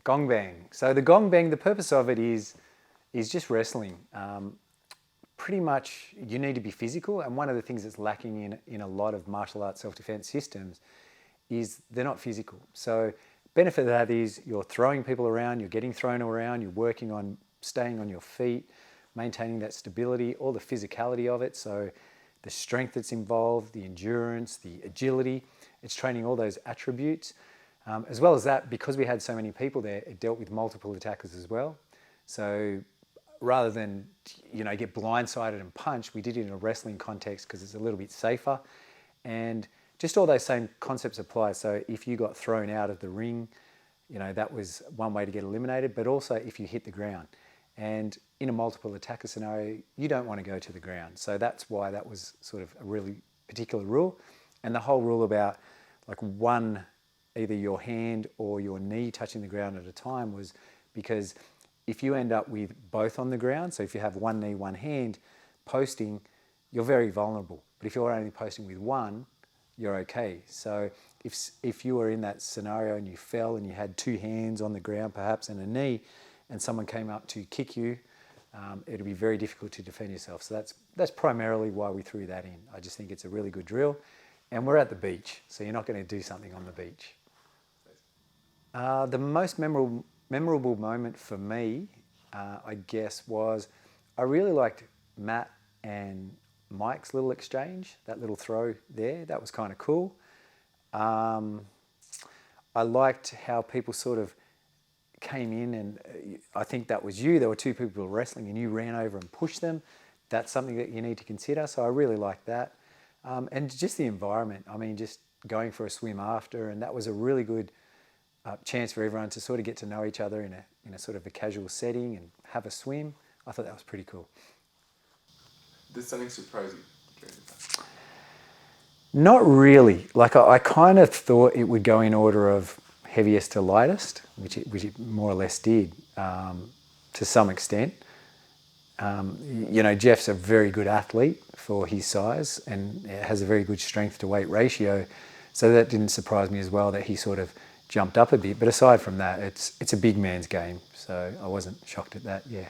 GongBang. So the GongBang, the purpose of it is just wrestling. Pretty much you need to be physical, and one of the things that's lacking in a lot of martial arts self-defense systems is they're not physical. So benefit of that is you're throwing people around, you're getting thrown around, you're working on staying on your feet, maintaining that stability, all the physicality of it. So the strength that's involved, the endurance, the agility, it's training all those attributes. As well as that, because we had so many people there, it dealt with multiple attackers as well. So rather than get blindsided and punched, we did it in a wrestling context because it's a little bit safer. And just all those same concepts apply. So if you got thrown out of the ring, that was one way to get eliminated, but also if you hit the ground. And in a multiple attacker scenario, you don't want to go to the ground. So that's why that was sort of a really particular rule. And the whole rule about either your hand or your knee touching the ground at a time was because if you end up with both on the ground, so if you have one knee, one hand posting, you're very vulnerable. But if you're only posting with one, you're okay. So if you were in that scenario and you fell and you had two hands on the ground perhaps and a knee, and someone came up to kick you, it'd be very difficult to defend yourself. So that's primarily why we threw that in. I just think it's a really good drill. And we're at the beach, so you're not going to do something on the beach. The most memorable moment for me, I guess, was I really liked Matt and Mike's little exchange, that little throw there. That was kind of cool. I liked how people sort of came in, and I think that was you. There were two people wrestling and you ran over and pushed them. That's something that you need to consider. So I really liked that. And just the environment. I mean, just going for a swim after, and that was a really good chance for everyone to sort of get to know each other in a sort of a casual setting and have a swim. I thought that was pretty cool. Did something surprise you during the time? Not really. Like I kind of thought it would go in order of heaviest to lightest, which it more or less did to some extent. Jeff's a very good athlete for his size and has a very good strength to weight ratio. So that didn't surprise me as well that he sort of jumped up a bit. But aside from that, it's a big man's game. So I wasn't shocked at that, yeah.